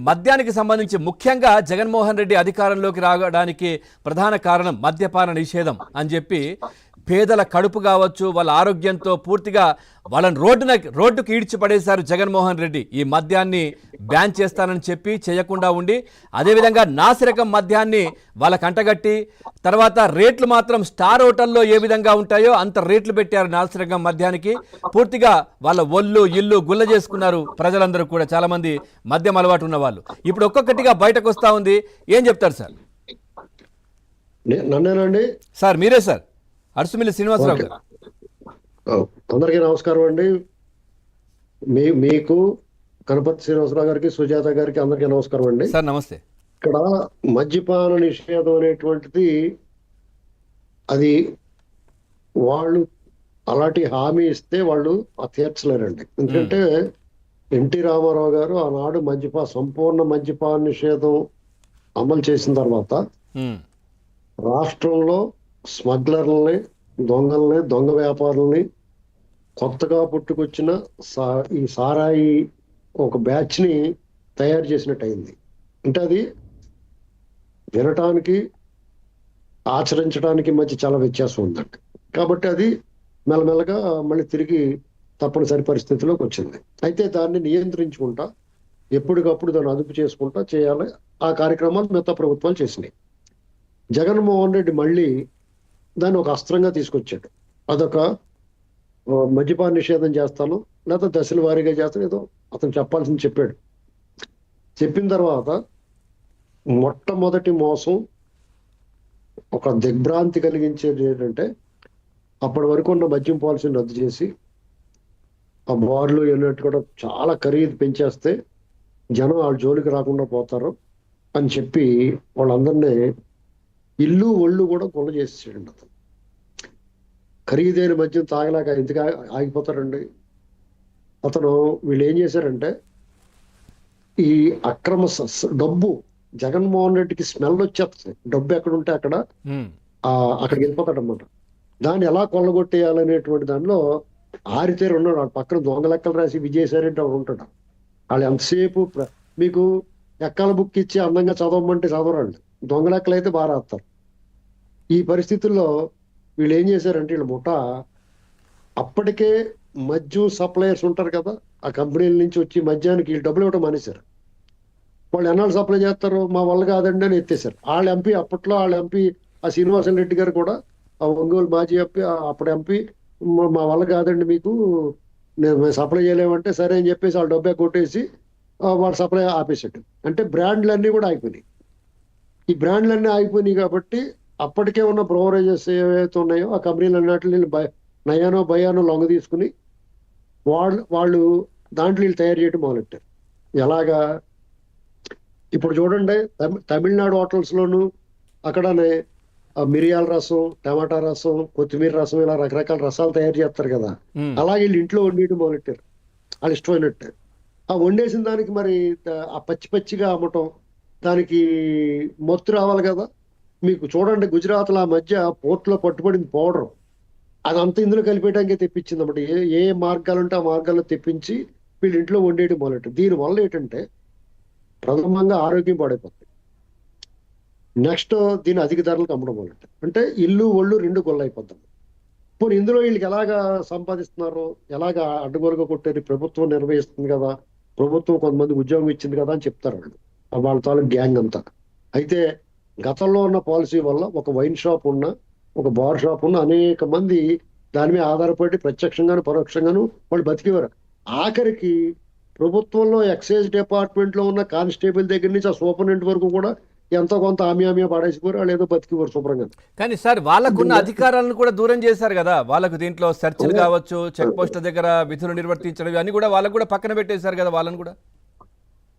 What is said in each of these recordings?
మద్యానికి సంబంధించి ముఖ్యంగా జగన్మోహన్ రెడ్డి అధికారంలోకి రావడానికి ప్రధాన కారణం మద్యపాన నిషేధం అని చెప్పి పేదల కడుపు కావచ్చు వాళ్ళ ఆరోగ్యంతో పూర్తిగా వాళ్ళని రోడ్డుకి ఈడ్చిపడేశారు జగన్మోహన్ రెడ్డి. ఈ మద్యాన్ని బ్యాన్ చేస్తానని చెప్పి చేయకుండా ఉండి అదేవిధంగా నాసిరకం మద్యాన్ని వాళ్ళకి అంటగట్టి తర్వాత రేట్లు మాత్రం స్టార్ హోటల్లో ఏ విధంగా ఉంటాయో అంత రేట్లు పెట్టారు నాసిరకం మద్యానికి. పూర్తిగా వాళ్ళ ఒళ్ళు ఇల్లు గుల్ల చేసుకున్నారు ప్రజలందరూ కూడా, చాలా మంది మద్యం అలవాటు ఉన్న వాళ్ళు. ఇప్పుడు ఒక్కొక్కటిగా బయటకు వస్తా ఉంది. ఏం చెప్తారు సార్? నన్నేనండి సార్, మీరే సార్, అరసుమిల్లి శ్రీనివాసరావు గారు. అందరికీ నమస్కారం అండి. మీకు కనపర్తి శ్రీనివాసరావు గారికి, సుజాత గారికి అందరికీ నమస్కారం అండి. సార్ నమస్తే. ఇక్కడ మద్యపాన నిషేధం అనేటువంటిది అది వాళ్ళు అలాంటి హామీ ఇస్తే వాళ్ళు తీర్చలేరండి. ఎందుకంటే ఎన్టీ రామారావు గారు ఆనాడు సంపూర్ణ మద్యపాన నిషేధం అమలు చేసిన తర్వాత రాష్ట్రంలో స్మగ్లర్లని, దొంగల్ని, దొంగ వ్యాపారుల్ని, కొత్తగా పుట్టుకొచ్చిన ఈ సారాయి ఒక బ్యాచ్ ని తయారు చేసినట్టు అయింది. అంటే అది వినటానికి ఆచరించడానికి మధ్య చాలా వ్యత్యాసం ఉందండి. కాబట్టి అది మెల్లమెల్లగా మళ్ళీ తిరిగి తప్పనిసరి పరిస్థితిలోకి వచ్చింది. అయితే దాన్ని నియంత్రించుకుంటా ఎప్పటికప్పుడు దాన్ని అదుపు చేసుకుంటా చేయాలి. ఆ కార్యక్రమాలు మిగతా ప్రభుత్వాలు చేసినాయి. జగన్మోహన్ రెడ్డి మళ్ళీ దాన్ని ఒక అస్త్రంగా తీసుకొచ్చాడు. అదొక మద్యపాన నిషేధం చేస్తాను లేదా దశల వారీగా చేస్తాను, ఏదో అతను చెప్పాల్సింది చెప్పాడు. చెప్పిన తర్వాత మొట్టమొదటి మోసం, ఒక దిగ్భ్రాంతి కలిగించేది ఏంటంటే అప్పటి వరకు ఉన్న మద్యం పాలసీని రద్దు చేసి ఆ బార్లు ఎన్నట్టు కూడా చాలా ఖరీదు పెంచేస్తే జనం వాళ్ళ జోలికి రాకుండా పోతారు అని చెప్పి వాళ్ళందరినీ ఇల్లు ఒళ్ళు కూడా కొల్ల చేసేసాడు అతను. ఖరీదైన మద్యం తాగలేక ఎందుకు ఆగిపోతారండి? అతను వీళ్ళు ఏం చేశారంటే ఈ అక్రమ డబ్బు జగన్మోహన్ రెడ్డికి స్మెల్ వచ్చేస్తుంది. డబ్బు ఎక్కడుంటే అక్కడికి వెళ్ళిపోతాడు అన్నమాట. దాన్ని ఎలా కొల్లగొట్టేయాలనేటువంటి దానిలో ఆరితేరు ఉన్నాడు. వాడు పక్కన దొంగ లెక్కలు రాసి విజయసాయి వాడు ఉంటాడు. వాళ్ళు ఎంతసేపు మీకు ఎక్కల బుక్ ఇచ్చి అందంగా చదవమంటే చదవరండి. దొంగ లెక్కలు అయితే బాగా రాస్తారు. ఈ పరిస్థితుల్లో వీళ్ళు ఏం చేశారంటే వీళ్ళ ముఠ అప్పటికే మద్యం సప్లయర్స్ ఉంటారు కదా, ఆ కంపెనీల నుంచి వచ్చి మద్యానికి వీళ్ళు డబ్బులు ఇవ్వడం మానేశారు. వాళ్ళు ఎన్నాళ్ళు సప్లై చేస్తారు, మా వల్ల కాదండి అని ఎత్తేసారు. అప్పట్లో వాళ్ళ ఎంపీ ఆ శ్రీనివాసన్ రెడ్డి గారు కూడా, ఆ ఒంగోలు మాజీ ఎంపీ, అప్పుడు ఎంపీ, మా వల్ల కాదండి మీకు, మేము సప్లై చేయలేమంటే సరే అని చెప్పేసి వాళ్ళు డబ్బే కొట్టేసి వాళ్ళు సప్లై ఆపేసాడు. అంటే బ్రాండ్లన్నీ కూడా ఆగిపోయినాయి. ఈ బ్రాండ్లన్నీ ఆగిపోయినాయి కాబట్టి అప్పటికే ఉన్న బ్రోవరేజెస్ ఏవైతే ఉన్నాయో ఆ కంపెనీలు అన్నట్లు నయానో భయానో లొంగ తీసుకుని వాళ్ళు దాంట్లో వీళ్ళు తయారు చేయడం మొదలెట్టారు. ఎలాగా ఇప్పుడు చూడండి, తమిళనాడు హోటల్స్ లోను అక్కడనే మిరియాల రసం, టమాటా రసం, కొత్తిమీర రసం, ఇలా రకరకాల రసాలు తయారు చేస్తారు కదా, అలాగే వీళ్ళు ఇంట్లో వండేయడం మొదలెట్టారు వాళ్ళు ఇష్టమైనట్టు. ఆ వండేసిన దానికి మరి ఆ పచ్చిగా అమ్మటం, దానికి మొత్తు రావాలి కదా. మీకు చూడండి, గుజరాత్ ఆ మధ్య పోర్ట్లో పట్టుబడింది పౌడర్, అదంతా ఇందులో కలిపేయడానికి తెప్పించింది అన్నమాట. ఏ మార్గాలు ఉంటే ఆ మార్గాల్లో తెప్పించి వీళ్ళు ఇంట్లో వండేయడం మొదలెట్టారు. దీనివల్ల ఏంటంటే ప్రథమంగా ఆరోగ్యం పాడైపోతుంది. నెక్స్ట్ దీన్ని అధిక ధరలకు అమ్మడం మొదలెట్టారు. అంటే ఇల్లు ఒళ్ళు రెండు గొల్లైపోతుంది. ఇప్పుడు ఇందులో వీళ్ళకి ఎలాగా సంపాదిస్తున్నారు, ఎలాగా అడ్డగోలుగా కొట్టేది, ప్రభుత్వం నిర్వహిస్తుంది కదా, ప్రభుత్వం కొంతమంది ఉద్యోగం ఇచ్చింది కదా అని చెప్తారు వాళ్ళు, వాళ్ళ తాలూకు గ్యాంగ్ అంతా. అయితే గతంలో ఉన్న పాలసీ వల్ల ఒక వైన్ షాప్ ఉన్న, ఒక బార్ షాప్ ఉన్న అనేక మంది దాని మీద ఆధారపడి ప్రత్యక్షంగాను పరోక్షంగాను వాళ్ళు బతికేవారు. ఆఖరికి ప్రభుత్వంలో ఎక్సైజ్ డిపార్ట్మెంట్ లో ఉన్న కానిస్టేబుల్ దగ్గర నుంచి ఆ సూపరింటెండెంట్ వరకు కూడా ఎంతో కొంత ఆమె పడేసిపోయారు. వాళ్ళు ఏదో బతికేవారు శుభ్రంగా. కానీ సార్, వాళ్ళకున్న అధికారాలను కూడా దూరం చేశారు కదా. వాళ్ళకు దీంట్లో సెర్చ్లు కావచ్చు, చెక్ పోస్టుల దగ్గర విధులు నిర్వర్తించడం అన్ని కూడా వాళ్ళకు కూడా పక్కన పెట్టేశారు కదా. వాళ్ళని కూడా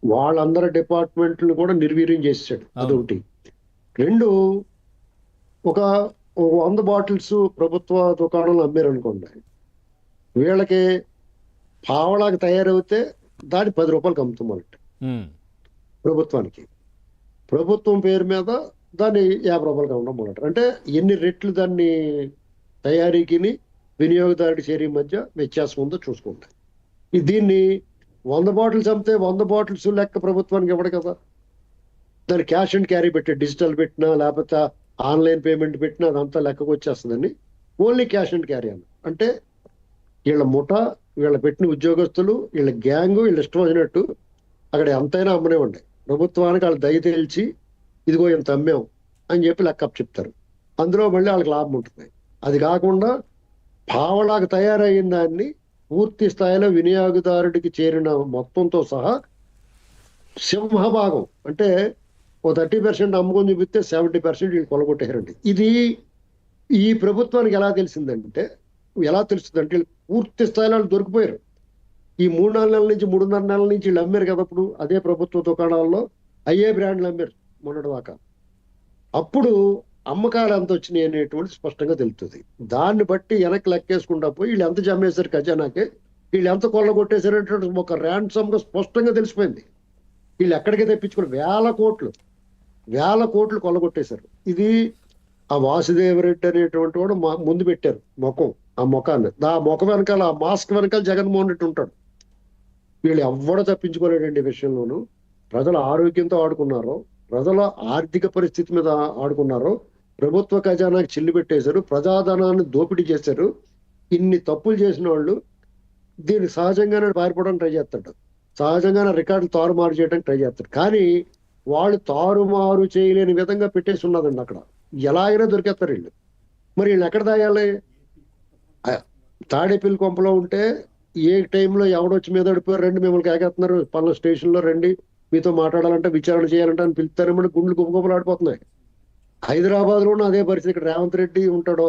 వాళ్ళందరి డిపార్ట్మెంట్లు కూడా నిర్వీర్యం చేసాడు. అదొకటి. రెండు, ఒక 100 బాటిల్స్ ప్రభుత్వ దుకాణంలో అమ్మారు అనుకోండి, వీళ్ళకి పావలాకి తయారవుతే దాన్ని 10 రూపాయలకి అమ్ముతామన్నట్టు ప్రభుత్వానికి. ప్రభుత్వం పేరు మీద దాన్ని 50 రూపాయలకి అమ్మడం మొదలెట్టారు. అంటే ఎన్ని రెట్లు దాన్ని తయారీకి వినియోగదారుడి చేరి మధ్య వ్యత్యాసం ఉందో చూసుకుంటారు. దీన్ని 100 బాటిల్స్ అమ్మితే 100 బాటిల్స్ లెక్క ప్రభుత్వానికి ఇవ్వడు కదా. దాన్ని క్యాష్ అండ్ క్యారీ పెట్టి డిజిటల్ పెట్టినా లేకపోతే ఆన్లైన్ పేమెంట్ పెట్టినా అదంతా లెక్కకు వచ్చేస్తుందని ఓన్లీ క్యాష్ అండ్ క్యారీ అన్న. అంటే వీళ్ళ ముఠా, వీళ్ళ పెట్టిన ఉద్యోగస్తులు, వీళ్ళ గ్యాంగ్, వీళ్ళు ఇష్టం వచ్చినట్టు అక్కడ ఎంతైనా అమ్మనివ్వండి, ప్రభుత్వానికి వాళ్ళు దయ తేల్చి ఇదిగో ఇంత అమ్మాం అని చెప్పి లెక్కప్ చెప్తారు. అందులో మళ్ళీ వాళ్ళకి లాభం ఉంటుంది. అది కాకుండా పావలాగా తయారయిన దాన్ని పూర్తి స్థాయిలో వినియోగదారుడికి చేరిన మొత్తంతో సహా సింహభాగం అంటే ఓ 30% అమ్ముకొని చూపిస్తే 70% వీళ్ళు కొలగొట్టేశారండి. ఇది ఈ ప్రభుత్వానికి ఎలా తెలిసిందంటే వీళ్ళు పూర్తి స్థాయిలో వాళ్ళు దొరికిపోయారు. ఈ 3-4 నెలల నుంచి 3.5 నెలల నుంచి వీళ్ళు అమ్మారు కదా. అప్పుడు అదే ప్రభుత్వ దుకాణాల్లో అయ్యే బ్రాండ్లు అమ్మారు మొన్నటి దాకా. అప్పుడు అమ్మకాలు ఎంత వచ్చినాయి అనేటువంటి స్పష్టంగా తెలుస్తుంది. దాన్ని బట్టి వెనక్కి లెక్కేసుకుంటా పోయి వీళ్ళు ఎంత జమ్మేశారు ఖజానాకే, వీళ్ళు ఎంత కొల్లగొట్టేశారు అనేటువంటి ఒక ర్యాన్సమ్గా స్పష్టంగా తెలిసిపోయింది. వీళ్ళు ఎక్కడికి తెప్పించుకుని వేల కోట్లు కొల్లగొట్టేశారు. ఇది ఆ వాసుదేవరెడ్డి అనేటువంటి వాడు ముందు పెట్టారు ఆ ముఖాన్ని. ఆ ముఖం వెనకాల, ఆ మాస్క్ వెనకాల జగన్మోహన్ రెడ్డి ఉంటాడు. వీళ్ళు ఎవ్వడూ తప్పించుకోలేడండి. ఈ విషయంలోనూ ప్రజల ఆరోగ్యంతో ఆడుకున్నారో, ప్రజల ఆర్థిక పరిస్థితి మీద ఆడుకున్నారో, ప్రభుత్వ ఖజానాకి చిల్లు పెట్టేశారు, ప్రజాధనాన్ని దోపిడీ చేశారు. ఇన్ని తప్పులు చేసిన వాళ్ళు దీన్ని సహజంగానే పారిపోవడానికి ట్రై చేస్తాడు, సహజంగానే రికార్డులు తారుమారు చేయడానికి ట్రై చేస్తాడు. కానీ వాళ్ళు తారుమారు చేయలేని విధంగా పెట్టేసి ఉన్నదండి. అక్కడ ఎలాగైనా దొరికేస్తారు వీళ్ళు. మరి వీళ్ళు ఎక్కడ దాయాలి? తాడేపల్లి కొంపలో ఉంటే ఏ టైంలో ఎవడొచ్చి మీద పడిపోయారు, రండి మిమ్మల్ని కాకేస్తున్నారు, పలానా స్టేషన్లో రండి, మీతో మాట్లాడాలంటే విచారణ చేయాలంటే అని పిలుస్తారేమో, గుండెలు గుమ్మగుమ్మలు ఆడిపోతున్నాయి. హైదరాబాద్లోనూ అదే పరిస్థితి. ఇక్కడ రేవంత్ రెడ్డి ఉంటాడో,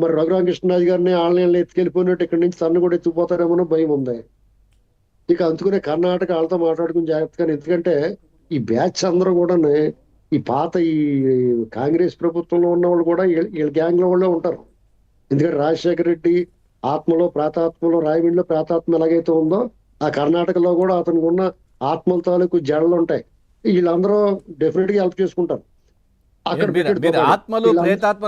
మరి రఘురామకృష్ణరాజు గారిని ఆన్లైన్లో ఎత్తుకెళ్ళిపోయినట్టు ఇక్కడి నుంచి తన్ను కూడా ఎత్తుకుపోతారేమో భయం ఉంది. ఇక అందుకునే కర్ణాటక వాళ్ళతో మాట్లాడుకుని జాగ్రత్తగా. ఎందుకంటే ఈ బ్యాచ్ అందరూ కూడా ఈ పాత ఈ కాంగ్రెస్ ప్రభుత్వంలో ఉన్న వాళ్ళు కూడా వీళ్ళ గ్యాంగ్ లో వాళ్ళే ఉంటారు. ఎందుకంటే రాజశేఖర రెడ్డి ఆత్మలో ప్రాతాత్మలో, రాయమండ్రిలో ప్రాతాత్మ ఎలాగైతే ఉందో ఆ కర్ణాటకలో కూడా అతనికి ఉన్న ఆత్మల తాలూకు జడలు ఉంటాయి. వీళ్ళందరూ డెఫినెట్ గా హెల్ప్ చేసుకుంటారు. అక్కడ ఆత్మలు ప్రేతాత్మ